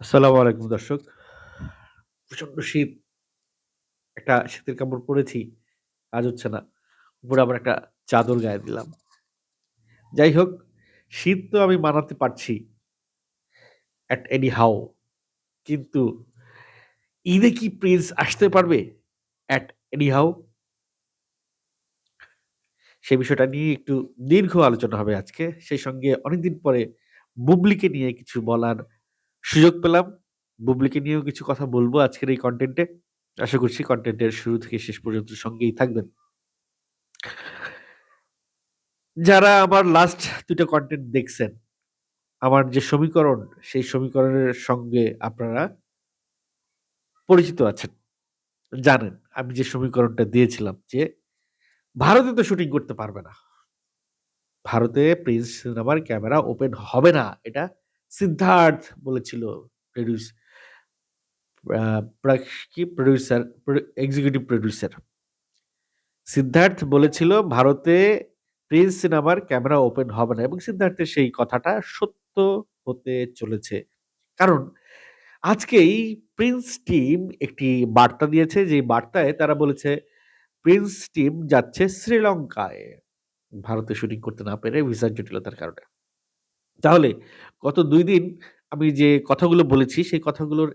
আসসালামু আলাইকুম দর্শক। প্রচন্ড শীত। একটা শীতের কাপড় পরেছি, কাজ হচ্ছে না। উপরে আবার একটা চাদর গায়ে দিলাম। যাই হোক, শীত তো আমি মানাতে পারছি at anyhow, কিন্তু ঈদে কি প্রিন্স আসতে পারবে at anyhow? সেই বিষয়টা নিয়ে একটু দীর্ঘ আলোচনা হবে আজকে। সেই সঙ্গে অনেকদিন পরে বুবলিকে নিয়ে কিছু বলার সুযোগ পেলাম। বুবলিকে নিয়েও কিছু কথা বলব আজকের এই কনটেন্টে। আশা করছি কনটেন্টের শুরু থেকে শেষ পর্যন্ত সঙ্গেই থাকবেন। যারা আমার লাস্ট ২ টা কনটেন্ট দেখছেন, আমার যে সমীকরণ, সেই সমীকরণের সঙ্গে আপনারা পরিচিত আছেন। জানেন আমি যে সমীকরণটা দিয়েছিলাম যে, ভারতে তো শুটিং করতে পারবে না। ভারতে প্রিন্স সিনেমার ক্যামেরা ওপেন হবে না। এটা সিদ্ধার্থ বলেছিল প্রডিউস আ প্রাক কি প্রডিউসার এক্সিকিউটিভ প্রডিউসার। সিদ্ধার্থ বলেছিল ভারতে প্রিন্স সিনেমার ক্যামেরা ওপেন হবে না এবং সিদ্ধার্থের সেই কথাটা সত্য হতে চলেছে। কারণ আজকেই প্রিন্স টিম একটি বার্তা দিয়েছে, যে বার্তায় তারা বলেছে প্রিন্স টিম যাচ্ছে শ্রীলঙ্কায়। ভারতে শুটিং করতে না পেরে ভিসার জটিলতার কারণে। তাহলে গত ২ দিন আমি যে কথাগুলো বলেছি সেই কথাগুলোর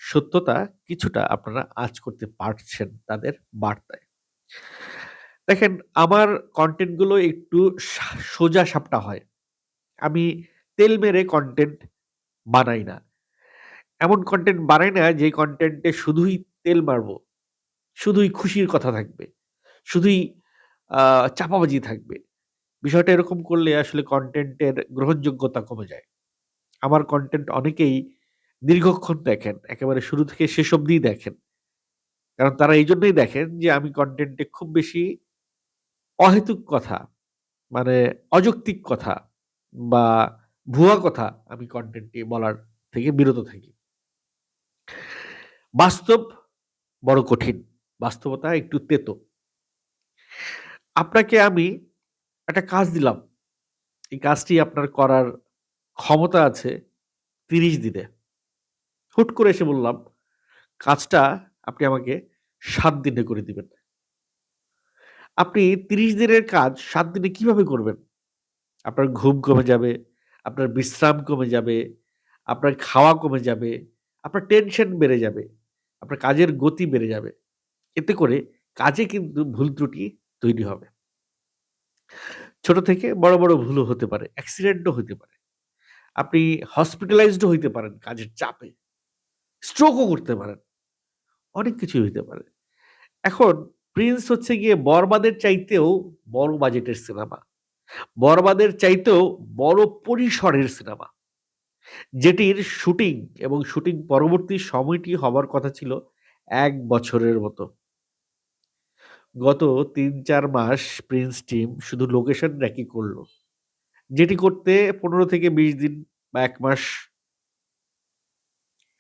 সত্যতা কিছুটা আপনারা আঁচ করতে পারছেন তাদের বার্তায়। দেখেন, আমার কনটেন্ট গুলো একটু সোজা সাপটা হয়। আমি তেল মেরে কনটেন্ট বানাই না। এমন কনটেন্ট বানাই না যে কনটেন্টে শুধুই তেল মারবো, শুধুই খুশির কথা থাকবে, শুধুই আ চাপাবাজি থাকবে। বিষয়টা এরকম করলে আসলে কনটেন্টের গ্রহণযোগ্যতা কমে যায়। আমার কনটেন্ট অনেকেই দীর্ঘক্ষণ দেখেন। একেবারে শুরু থেকে শেষ অবধিই দেখেন। কারণ তারা এইজন্যই দেখেন যে আমি কনটেন্টে খুব বেশি অহেতুক কথা, মানে অযৌক্তিক কথা বা ভুয়া কথা আমি কনটেন্টে বলার থেকে বিরত থাকি। বাস্তব বড় কঠিন। বাস্তবতা একটু তেতো। আপনাকে আমি একটা কাজ দিলাম। এই কাজটি আপনার করার ক্ষমতা আছে ৩০ দিনে। হুট করে এসে বললাম, কাজটা আপনি আমাকে ৭ দিনে করে দিবেন। আপনি ৩০ দিনের কাজ ৭ দিনে কিভাবে করবেন? আপনার ঘুম কমে যাবে, আপনার বিশ্রাম কমে যাবে, আপনার খাওয়া কমে যাবে, আপনার টেনশন বেড়ে যাবে, আপনার কাজের গতি বেড়ে যাবে। এতে করে কাজে কিন্তু ভুল ত্রুটি তৈরি হবে। ছোট থেকে বড়, বড় ভুলও হতে পারে, অ্যাক্সিডেন্টও হইতে পারে। আপনি হসপিটালাইজড ও হইতে পারেন কাজের চাপে। স্ট্রোকও করতে পারেন। অনেক কিছুই হইতে পারে। এখন প্রিন্স হচ্ছে গিয়ে বরবাদের চাইতেও বড় বাজেটের সিনেমা। বরবাদের চাইতেও বড় পরিসরের সিনেমা। যেটির শুটিং এবং শুটিং পরবর্তী সময়টি হবার কথা ছিল ১ বছরের মতো। গত ৩-৪ মাস প্রিন্স টিম শুধু লোকেশন রেকি করল। যেটি করতে ১৫ থেকে ২০ দিন বা ১ মাস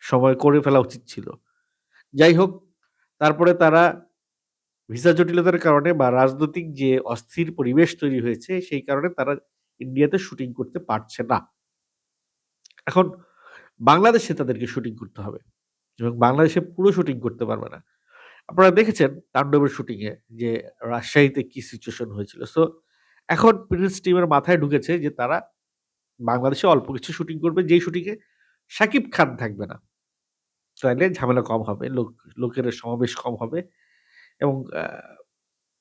সময় করে ফেলা উচিত ছিল। যাই হোক, তারপরে তারা ভিসা জটিলতার কারণে বা রাজনৈতিক যে অস্থির পরিবেশ তৈরি হয়েছে, সেই কারণে তারা ইন্ডিয়াতে শুটিং করতে পারছে না। এখন বাংলাদেশে তাদেরকে শুটিং করতে হবে এবং বাংলাদেশে পুরো শুটিং করতে পারবে না। আপনারা দেখেছেন তাণ্ডবের শুটিং এ যে রাজশাহীতে কি সিচুয়েশন হয়েছিল। সো এখন প্রিন্স টিমের মাথায় ঢুকেছে যে তারা বাংলাদেশে অল্প কিছু শুটিং করবে, যেই শুটিং এ শাকিব খান থাকবে না। তাইলে ঝামেলা কম হবে, লোকের সমাবেশ কম হবে এবং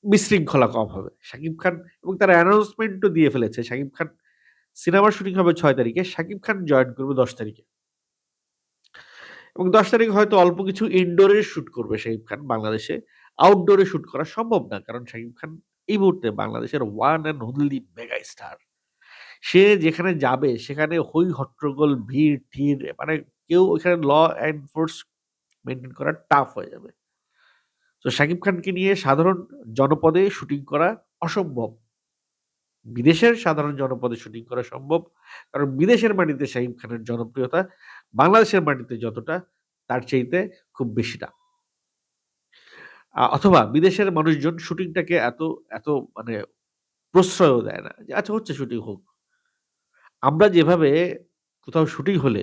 বিশৃঙ্খলা কম হবে। শাকিব খান এবং তারা অ্যানাউন্সমেন্ট ও দিয়ে ফেলেছে। শাকিব খান সিনেমার শুটিং হবে ৬ তারিখে। শাকিব খান জয়েন করবে ১০ তারিখে। এবং ১০ তারিখ হয়তো অল্প কিছু ইনডোর এর শুট করবে শাকিব খান বাংলাদেশে। আউটডোর এ শুট করা সম্ভব না। কারণ শাকিব খান এই মুহূর্তে বাংলাদেশের one and only mega star. সে যেখানে যাবে সেখানে হৈ হট্টগোল, ভিড়-টির, মানে কেউ ওইখানে ল এনফোর্স মেইনটেইন করা টাফ হয়ে যাবে। তো শাকিব খানকে নিয়ে সাধারণ জনপদে শুটিং করা অসম্ভব। বিদেশের সাধারণ জনপদে শুটিং করা সম্ভব। কারণ বিদেশের মাটিতে শাকিব খানের জনপ্রিয়তা বাংলাদেশের মাটিতে যতটা, তার চাইতে খুব বেশি না। অথবা বিদেশের মানুষজন শুটিংটাকে এত মানে প্রশ্রয়ও দেয় না। যে আচ্ছা হচ্ছে শুটিং হোক। আমরা যেভাবে কোথাও শুটিং হলে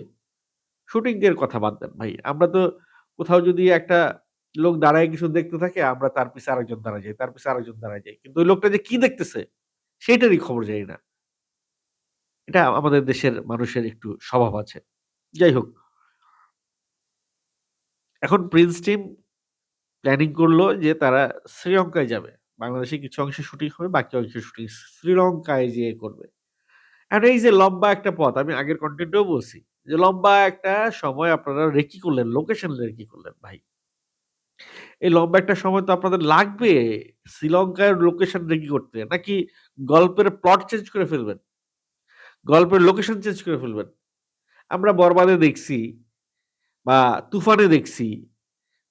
শুটিং এর কথা বাদ দেন ভাই। আমরা তো কোথাও যদি একটা লোক দাঁড়ায় কিছু দেখতে থাকে, আমরা তার পিছে আরেকজন দাঁড়ায় যাই, তার পিছে আরেকজন দাঁড়ায় যাই। কিন্তু ওই লোকটা যে কি দেখতেছে সেইটারই খবর জানি না। এটা আমাদের দেশের মানুষের একটু স্বভাব আছে। যাই হোক, এখন প্রিন্স টিম প্ল্যানিং করল যে তারা শ্রীলঙ্কায় যাবে। বাংলাদেশে কিছু অংশে শুটিং হবে, বাকি অংশের শুটিং শ্রীলঙ্কায় যেয়ে করবে। এখন এই যে লম্বা একটা পথ, আমি আগের কনটেন্টেও বলছি যে লম্বা একটা সময় আপনারা রেকি করলেন, লোকেশন রেকি করলেন ভাই। এই লম্বা একটা সময় তো আপনাদের লাগবে শ্রীলঙ্কার লোকেশন রেকি করতে, নাকি গল্পের প্লট চেঞ্জ করে ফেলবেন, গল্পের লোকেশন চেঞ্জ করে ফেলবেন। আমরা বরবাদে দেখছি বা তুফানে দেখছি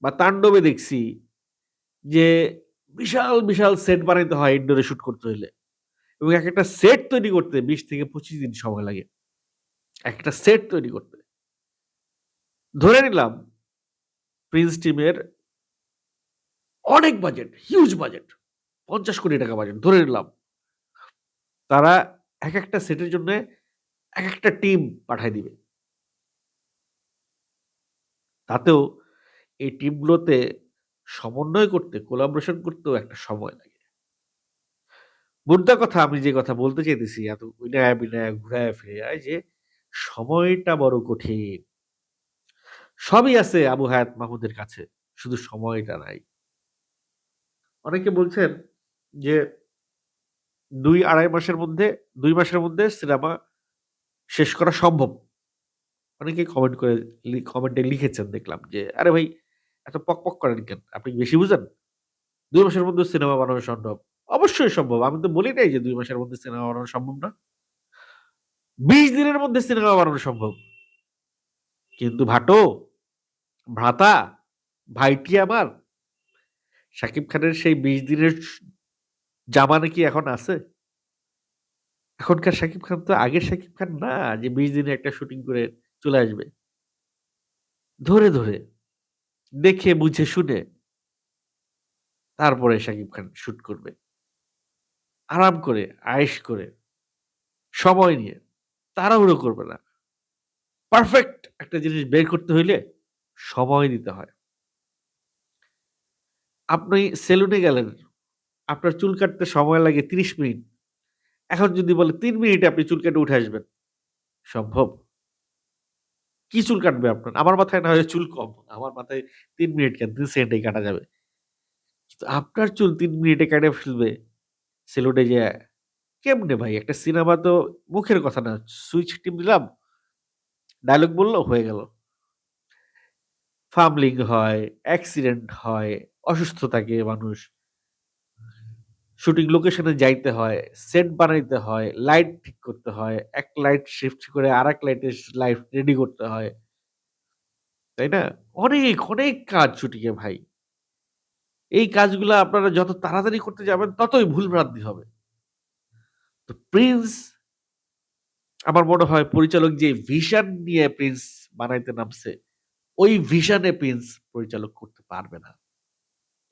বা তাণ্ডবে দেখছি যে বিশাল বিশাল সেট বানাইতে হয় ইনডোরে শুট করতে হইলে, এবং এক একটা সেট তৈরি করতে ২০ থেকে ২৫ দিন সময় লাগে একটা সেট তৈরি করতে। ধরে নিলাম প্রিন্স টিমের অনেক বাজেট, হিউজ বাজেট, ৫০ কোটি টাকা বাজেট ধরে নিলাম। তারা একেকটা সেটের জন্যে একেকটা টিম পাঠায় দিবে। তাতেও এই টিমগুলোতে সমন্বয় করতে, কোলাবোরেশন করতেও একটা সময় লাগে। মোদ্দা কথা, আমি যে কথা বলতে চাইতেছি এত ইনায়া বিনায়া ঘুরায়া ফিরায়া, যে সময়টা বড় কঠিন। সবই আছে আবু হায়াত মাহমুদের কাছে, শুধু সময়টা নাই। অনেকে বলছেন যে ২-২.৫ মাসের মধ্যে, ২ মাসের মধ্যে সিনেমা শেষ করা সম্ভব। অনেকেই কমেন্টে লিখেছেন দেখলাম যে, "আরে ভাই এত পকপক করেন কেন? আপনি কি বেশি বুঝেন? ২ মাসের মধ্যে সিনেমা বানানো সম্ভব।" অবশ্যই সম্ভব। আমি তো বলি নাই যে ২ মাসের মধ্যে সিনেমা বানানো সম্ভব না। ২০ দিনের মধ্যে সিনেমা বানানো সম্ভব। কিন্তু ভাটো, ভ্রাতা, ভাইটি আমার, শাকিব খানের সেই ২০ দিনের জামানা কি এখন আছে? এখনকার শাকিব খান তো আগের শাকিব খান না যে ২০ দিনে একটা শুটিং করে চলে আসবে। ধরে, ধরে, দেখে বুঝে শুনে তারপরে শাকিব খান শুট করবে। আরাম করে, আয়েশ করে, সময় নিয়ে, তাড়াহুড়ো করবে না। পারফেক্ট একটা জিনিস বের করতে হইলে সময় দিতে হয়। আপনি সেলুনে গেলেন, আপনার চুল কাটতে সময় লাগে ৩০ মিনিট। এখন যদি বলে ৩ মিনিটে আপনি চুল কেটে উঠে আসবেন, সম্ভব? কি চুল কাটবে আপনার? আমার মাথায় না হয় চুল কম। আমার মাথায় ৩ মিনিট কেন, ৩ সেকেন্ডেই কাটা যাবে। কিন্তু আপনার চুল ৩ মিনিটে কেটে ফেলবে সেলুনে যেয়ে, কেমনে ভাই? একটা সিনেমা তো মুখের কথা না। সুইচ টিপ দিলাম, ডায়ালগ বলল, হয়ে গেল। ফাম্বলিং হয়, অ্যাক্সিডেন্ট হয়, অসুস্থ থাকে মানুষ। শুটিং লোকেশনে যাইতে হয়, সেট বানাইতে হয়, লাইট ঠিক করতে হয়। এক লাইট শিফট করে আরেক লাইট রেডি করতে হয়। তাই না? অনেক, অনেক কাজ শুটিং এ ভাই। এই কাজগুলা আপনারা যত তাড়াতাড়ি করতে যাবেন ততই ভুলভ্রান্তি হবে। তো প্রিন্স, আমার মনে হয় পরিচালক যে ভিশন নিয়ে প্রিন্স বানাইতে নামছে, ওই ভিশনে প্রিন্স পরিচালক করতে পারবে না।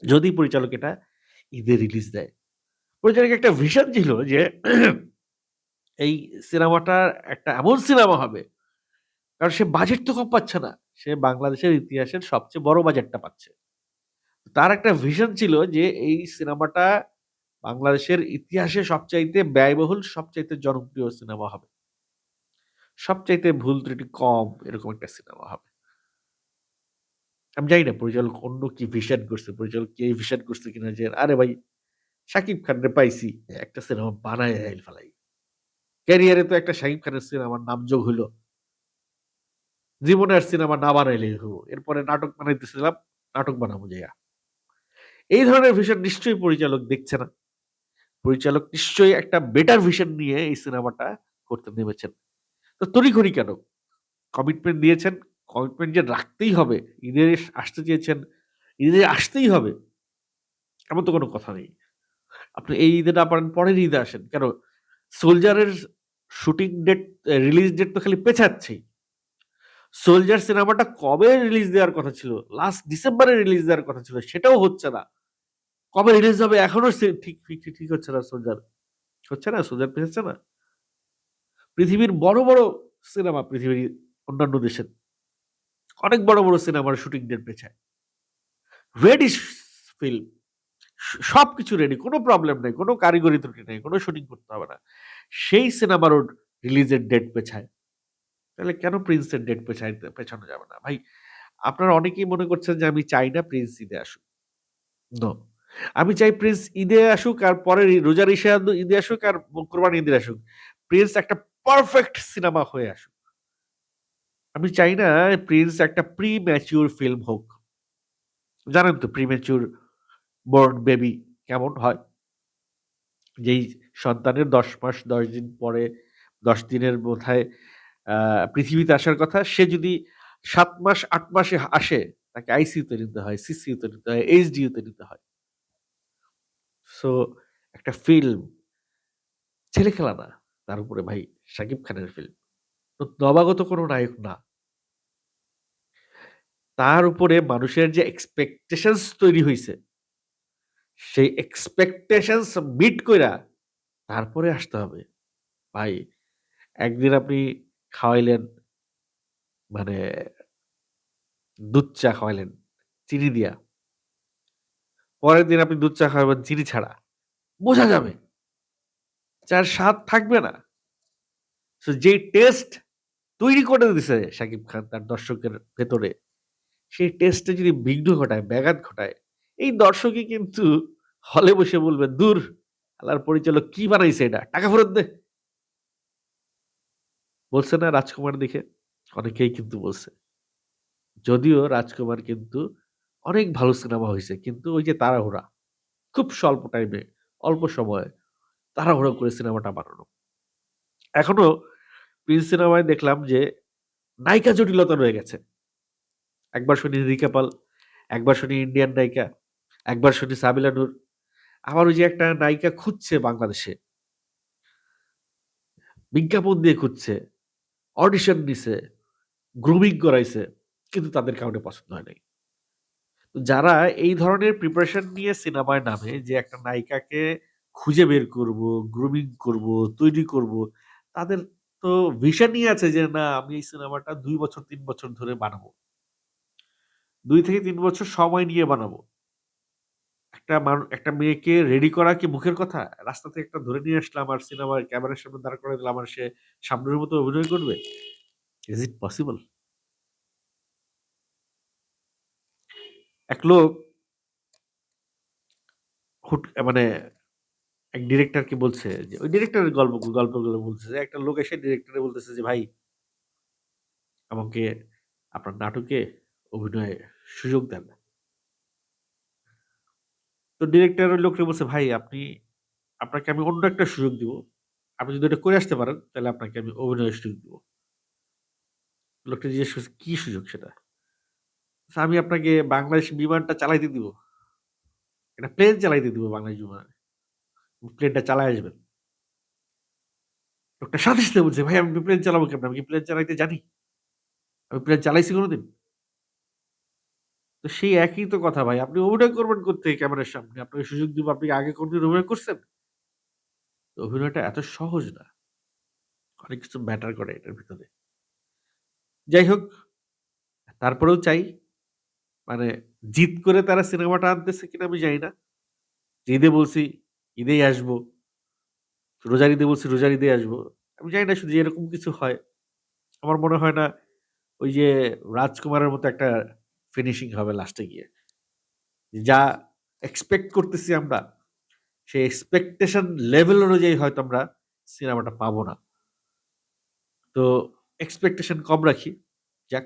যদি পরিচালক এটা ঈদে রিলিজ দেয়। পরিচালকের একটা ভিশন ছিল যে এই সিনেমাটা একটা এমন সিনেমা হবে, কারণ সে বাজেট তো কম পাচ্ছে না। সে বাংলাদেশের ইতিহাসের সবচেয়ে বড় বাজেটটা পাচ্ছে। তার একটা ভিশন ছিল যে এই সিনেমাটা বাংলাদেশের ইতিহাসে সবচাইতে ব্যয়বহুল, সবচাইতে জনপ্রিয় সিনেমা হবে। সবচাইতে ভুল ত্রুটি কম এরকম একটা সিনেমা হবে। আমি জানি না পরিচালক অন্য কি ভিশন করছে। পরিচালক কি এই ভিশন করছে কিনা যে, "আরে ভাই শাকিব খানরে পাইছি, একটা সিনেমা বানায়া ফেলাই।" ক্যারিয়ারে তো একটা শাকিব খানের সিনেমার নাম যোগ হইল। জীবনে আর সিনেমা না বানাইলেই হলো। এরপরে নাটক বানাইতেছিলাম, নাটক বানাবো যাইয়া। এই ধরনের ভিশন নিশ্চয়ই পরিচালক দেখছে না। পরিচালক নিশ্চয়ই একটা বেটার ভিশন নিয়ে এই সিনেমাটা করতে নেমেছেন। তো তড়িঘড়ি কেন? কমিটমেন্ট দিয়েছেন, কমিটমেন্ট যে রাখতেই হবে। ঈদে আসতে চেয়েছেন, ঈদে আসতেই হবে। এমন তো কোনো কথা নেই। আপনি এই ঈদে না পারেন পরের ঈদে আসেন। কেন? সোলজারের শুটিং ডেট, রিলিজ ডেট তো খালি পেছাচ্ছেই। সোলজার সিনেমাটা কবে রিলিজ দেওয়ার কথা ছিল? লাস্ট ডিসেম্বরে রিলিজ দেওয়ার কথা ছিল। সেটাও হচ্ছে না। কবে রিলিজ হবে এখনো ঠিক হচ্ছে না সোলজার। হচ্ছে না? সোলজার পেছাচ্ছে না? পৃথিবীর বড়, বড় সিনেমা পৃথিবীর অন্যান্য দেশের। অনেক বড়, বড় সিনেমার শুটিং ডেট পেছায়। Ready film. সবকিছু রেডি। কোন প্রবলেম নাই। কোন কারিগরি ত্রুটি নাই। কোন শুটিং করতে হবে না। সেই সিনেমারও রিলিজের ডেট পেছায়। তাহলে কেন প্রিন্সের ডেট পেছানো যাবে না? ভাই, আপনারা অনেকেই মনে করছেন যে আমি চাই না প্রিন্স ঈদে আসুক। নো। আমি চাই প্রিন্স ঈদে আসুক আর পরের রোজার ঈদে আসুক আর কোরবানির ঈদে আসুক। প্রিন্স একটা পারফেক্ট সিনেমা হয়ে আসুক। আমি চাই না প্রিন্স একটা প্রি-ম্যাচিউর ফিল্ম হোক। জানেন তো প্রি-ম্যাচিউর বর্ন বেবি কেমন হয়? যেই সন্তানের ১০ মাস ১০ দিন পরে ১০ দিনের বোধহয় আ পৃথিবীতে আসার কথা, সে যদি ৭ মাস ৮ মাসে আসে, তাকে আইসিইউতে নিতে হয়, সিসিইউতে নিতে হয়, এইচডিইউতে নিতে হয়। সো একটা ফিল্ম ছেলে খেলা না। তার উপরে ভাই শাকিব খানের ফিল্ম। তো নবাগত কোন নায়ক না। তার উপরে মানুষের যে এক্সপেকটেশনস তৈরি হইছে, সেই এক্সপেকটেশনস মিট কইরা তারপরে আসতে হবে। ভাই, একদিন আপনি খাওয়াইলেন মানে দুধ চা খাওয়াইলেন চিনি দিয়া। পরের দিন আপনি দুধ চা খাওয়াবেন চিনি ছাড়া। বোঝা যাবে। চার স্বাদ থাকবে না। সো যেই টেস্ট তৈরি করে দিছে শাকিব খান তার দর্শকের ভেতরে, সেই টেস্টে যদি বিঘ্ন ঘটায়, ব্যাঘাত ঘটায়, এই দর্শকই কিন্তু হলে বসে বলবে, "দূর! শালার পরিচালক কি বানাইছে এটা? টাকা ফেরত দে।" বলছে না 'রাজকুমার' দেখে? অনেকেই কিন্তু বলছে। যদিও 'রাজকুমার' কিন্তু অনেক ভালো সিনেমা হইছে। কিন্তু ওই যে তাড়াহুড়া, খুব স্বল্প টাইমে, অল্প সময়ে তাড়াহুড়ো করে সিনেমাটা বানানো। এখনো 'প্রিন্স' সিনেমায় দেখলাম যে নায়িকা জটিলতা রয়ে গেছে। একবার শুনি রিকা পাল, একবার শুনি ইন্ডিয়ান নায়িকা, একবার শুনি সাবিলা নূর। আবার ওই যে একটা নায়িকা খুঁজছে বাংলাদেশে। বিজ্ঞাপন দিয়ে খুঁজছে, অডিশন নিছে, গ্রুমিং করাইছে। কিন্তু তাদের কাউকে পছন্দ হয় নাই। তো যারা এই ধরনের প্রিপারেশন নিয়ে সিনেমায় নামে যে একটা নায়িকাকে খুঁজে বের করব, গ্রুমিং করব, তৈরি করব, তাদের তো ভিশনই আছে যে না আমি এই সিনেমাটা ২ বছর ৩ বছর ধরে বানাবো। ২ থেকে ৩ বছর সময় নিয়ে বানাবো। একটা মেয়েকে রেডি করা কি মুখের কথা? রাস্তা থেকে একটা ধরে নিয়ে আসলাম আর সিনেমার ক্যামেরার সামনে দাঁড় করায় দিলাম আর সে শাবনূরের মতো অভিনয় করবে? ইস ইট পসিবল? এক লোক মানে এক ডিরেক্টরকে বলছে যে ওই ডিরেক্টরের গল্পগুলো বলতেছে যে একটা লোক এসে ডিরেক্টরে বলতেছে যে, "ভাই আমাকে আপনার নাটকে অভিনয়ের সুযোগ দেন।" তো ডিরেক্টর ওই লোককে বলছে, "ভাই আপনাকে আমি অন্য একটা সুযোগ দিব। আপনি যদি এটা করে আসতে পারেন তাহলে আপনাকে আমি অভিনয়ের সুযোগ দিব।" লোকটা জিজ্ঞেস করছে, "কি সুযোগ সেটা?" "আমি আপনাকে বাংলাদেশ বিমানটা চালাইতে দিব। একটা প্লেন চালাইতে দিব বাংলাদেশ বিমানে। প্লেনটা চালায় আসবেন।" লোকটা সাথে, সাথে বলছে, "ভাই আমি প্লেন চালাবো কেমনে? আমি কি প্লেন চালাইতে জানি? আমি প্লেন চালাইছি কোনদিন?" তো সেই একই তো কথা ভাই। আপনি অভিনয় করবেন কোত্থেকে ক্যামেরার সামনে? আপনাকে সুযোগ দিব, আপনি কি আগে কোনদিন অভিনয় করছেন? তো অভিনয়টা এত সহজ না। অনেক কিছু ম্যাটার করে এটার ভিতরে। যাই হোক, তারপরেও চাই মানে জিদ করে তারা সিনেমাটা আনতেছে কিনা আমি জানি না। ঈদে বলছি, ঈদেই আসবো। রোজার ঈদে বলছি, রোজার ঈদেই আসবো। আমি জানি না শুধু এরকম কিছু হয়। আমার মনে হয় না ওই যে রাজকুমারের মতো একটা ফিনিশিং হবে লাস্টে গিয়ে। যা এক্সপেক্ট করতেছি আমরা, সেই এক্সপেকটেশন লেভেল অনুযায়ী হয়তো আমরা সিনেমাটা পাবো না। তো এক্সপেকটেশন কম রাখি। যাক,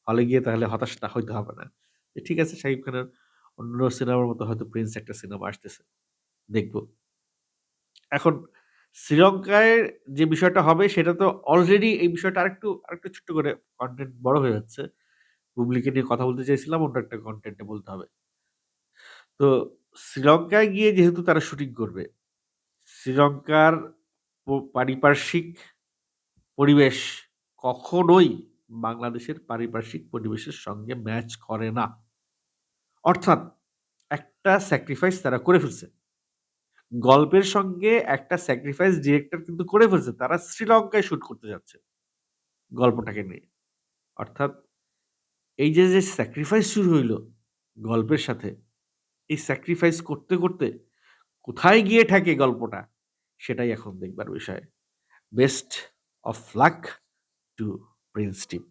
হলে গিয়ে তাহলে হতাশ না হইতে হবে না। ঠিক আছে, শাকিব খানের অন্য সিনেমার মতো হয়তো 'প্রিন্স' একটা সিনেমা আসতেছে। দেখব। এখন শ্রীলঙ্কায় যে বিষয়টা হবে সেটা তো অলরেডি এই বিষয়টা আরেকটু ছোট্ট করে কনটেন্ট বড় হয়ে যাচ্ছে। বুবলিকে নিয়ে কথা বলতে চাইছিলাম, অন্য একটা কনটেন্ট এ বলতে হবে। তো শ্রীলঙ্কায় গিয়ে যেহেতু তারা শুটিং করবে, শ্রীলঙ্কার পারিপার্শ্বিক পরিবেশ কখনোই বাংলাদেশের পারিপার্শ্বিক পরিবেশের সঙ্গে ম্যাচ করে না। অর্থাৎ একটা স্যাক্রিফাইস তারা করে ফেলছে। গল্পের সঙ্গে একটা স্যাক্রিফাইস ডিরেক্টর কিন্তু করে ফেলছে। তারা শ্রীলঙ্কায় শুট করতে যাচ্ছে গল্পটাকে নিয়ে। অর্থাৎ এই যে স্যাক্রিফাইস শুরু হইল গল্পের সাথে, এই স্যাক্রিফাইস করতে, করতে কোথায় গিয়ে ঠেকে গল্পটা সেটাই এখন দেখবার বিষয়। Best of luck to Prince team.